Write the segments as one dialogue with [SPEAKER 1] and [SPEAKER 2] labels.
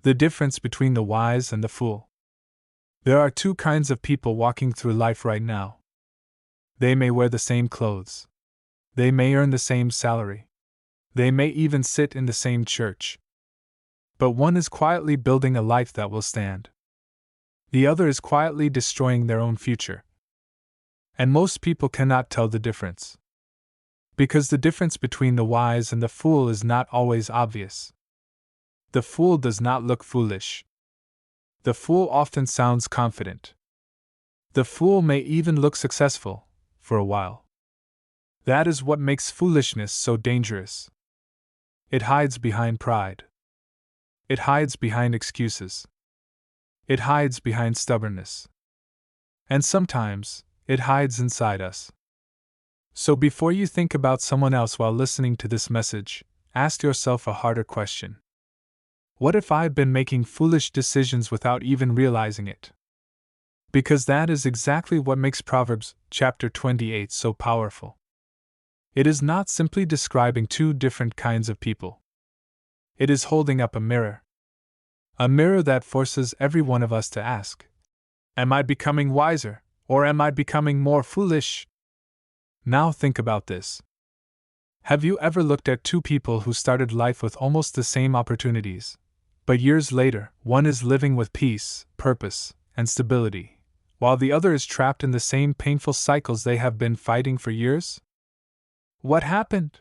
[SPEAKER 1] The difference between the wise and the fool. There are two kinds of people walking through life right now. They may wear the same clothes. They may earn the same salary. They may even sit in the same church. But one is quietly building a life that will stand. The other is quietly destroying their own future. And most people cannot tell the difference. Because the difference between the wise and the fool is not always obvious. The fool does not look foolish. The fool often sounds confident. The fool may even look successful, for a while. That is what makes foolishness so dangerous. It hides behind pride. It hides behind excuses. It hides behind stubbornness. And sometimes, it hides inside us. So before you think about someone else while listening to this message, ask yourself a harder question. What if I had been making foolish decisions without even realizing it? Because that is exactly what makes Proverbs chapter 28 so powerful. It is not simply describing two different kinds of people. It is holding up a mirror. A mirror that forces every one of us to ask, am I becoming wiser, or am I becoming more foolish? Now think about this. Have you ever looked at two people who started life with almost the same opportunities, but years later, one is living with peace, purpose, and stability, while the other is trapped in the same painful cycles they have been fighting for years? What happened?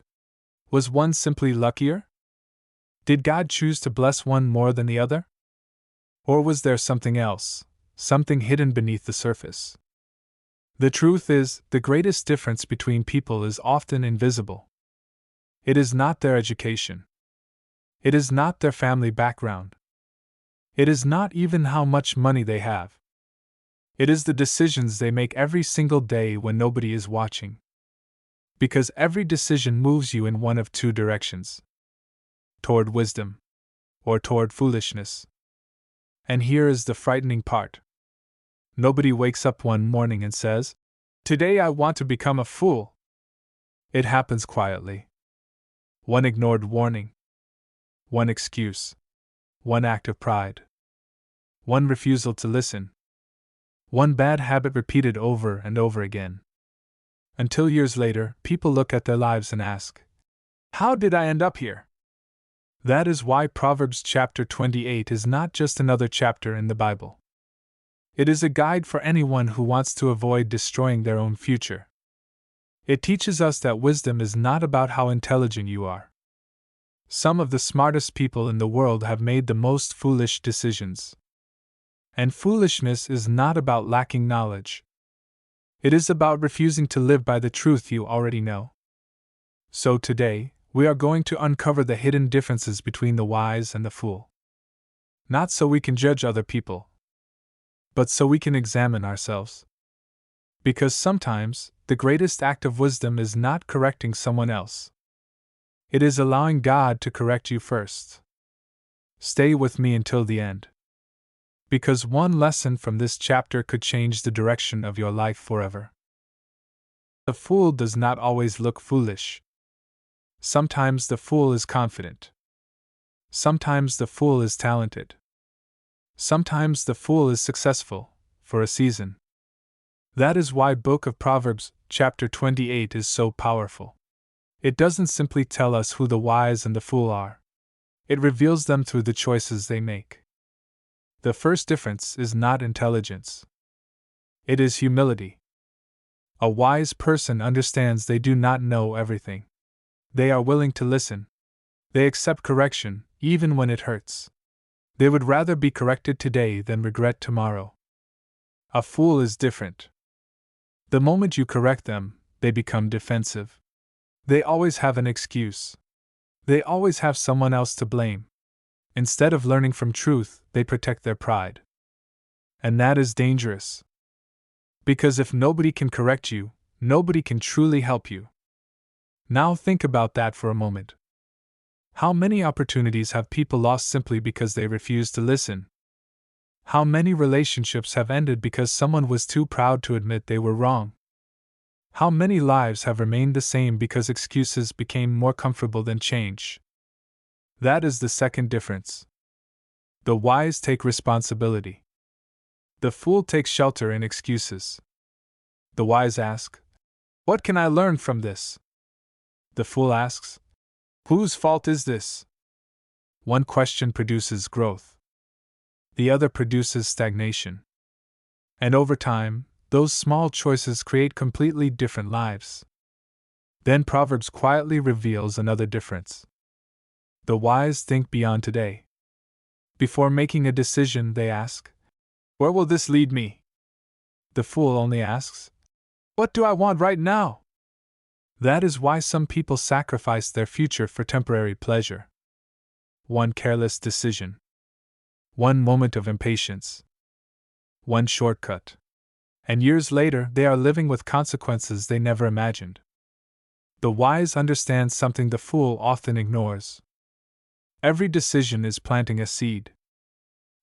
[SPEAKER 1] Was one simply luckier? Did God choose to bless one more than the other? Or was there something else, something hidden beneath the surface? The truth is, the greatest difference between people is often invisible. It is not their education. It is not their family background. It is not even how much money they have. It is the decisions they make every single day when nobody is watching. Because every decision moves you in one of two directions: toward wisdom, or toward foolishness. And here is the frightening part. Nobody wakes up one morning and says, "Today I want to become a fool." It happens quietly. One ignored warning. One excuse. One act of pride. One refusal to listen. One bad habit repeated over and over again. Until years later, people look at their lives and ask, how did I end up here? That is why Proverbs chapter 28 is not just another chapter in the Bible. It is a guide for anyone who wants to avoid destroying their own future. It teaches us that wisdom is not about how intelligent you are. Some of the smartest people in the world have made the most foolish decisions. And foolishness is not about lacking knowledge. It is about refusing to live by the truth you already know. So today, we are going to uncover the hidden differences between the wise and the fool. Not so we can judge other people, but so we can examine ourselves. Because sometimes, the greatest act of wisdom is not correcting someone else. It is allowing God to correct you first. Stay with me until the end. Because one lesson from this chapter could change the direction of your life forever. The fool does not always look foolish. Sometimes the fool is confident. Sometimes the fool is talented. Sometimes the fool is successful, for a season. That is why Book of Proverbs, chapter 28 is so powerful. It doesn't simply tell us who the wise and the fool are. It reveals them through the choices they make. The first difference is not intelligence. It is humility. A wise person understands they do not know everything. They are willing to listen. They accept correction, even when it hurts. They would rather be corrected today than regret tomorrow. A fool is different. The moment you correct them, they become defensive. They always have an excuse. They always have someone else to blame. Instead of learning from truth, they protect their pride. And that is dangerous. Because if nobody can correct you, nobody can truly help you. Now think about that for a moment. How many opportunities have people lost simply because they refused to listen? How many relationships have ended because someone was too proud to admit they were wrong? How many lives have remained the same because excuses became more comfortable than change? That is the second difference. The wise take responsibility. The fool takes shelter in excuses. The wise ask, "What can I learn from this?" The fool asks, "Whose fault is this?" One question produces growth. The other produces stagnation. And over time, those small choices create completely different lives. Then Proverbs quietly reveals another difference. The wise think beyond today. Before making a decision, they ask, "Where will this lead me?" The fool only asks, "What do I want right now?" That is why some people sacrifice their future for temporary pleasure. One careless decision, one moment of impatience, one shortcut, and years later they are living with consequences they never imagined. The wise understand something the fool often ignores. Every decision is planting a seed.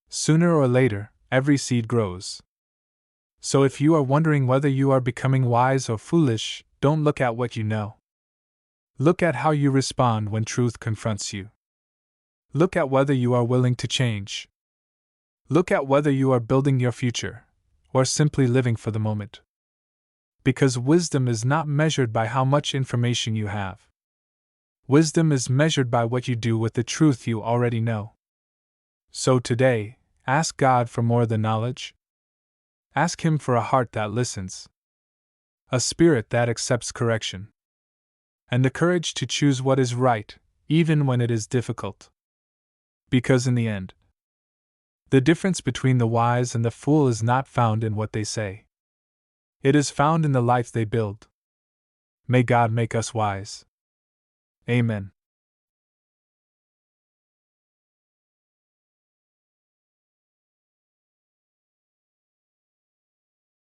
[SPEAKER 1] Sooner or later, every seed grows. So if you are wondering whether you are becoming wise or foolish, don't look at what you know. Look at how you respond when truth confronts you. Look at whether you are willing to change. Look at whether you are building your future, or simply living for the moment. Because wisdom is not measured by how much information you have. Wisdom is measured by what you do with the truth you already know. So today, ask God for more than knowledge. Ask Him for a heart that listens, a spirit that accepts correction, and the courage to choose what is right, even when it is difficult. Because in the end, the difference between the wise and the fool is not found in what they say. It is found in the life they build. May God make us wise. Amen.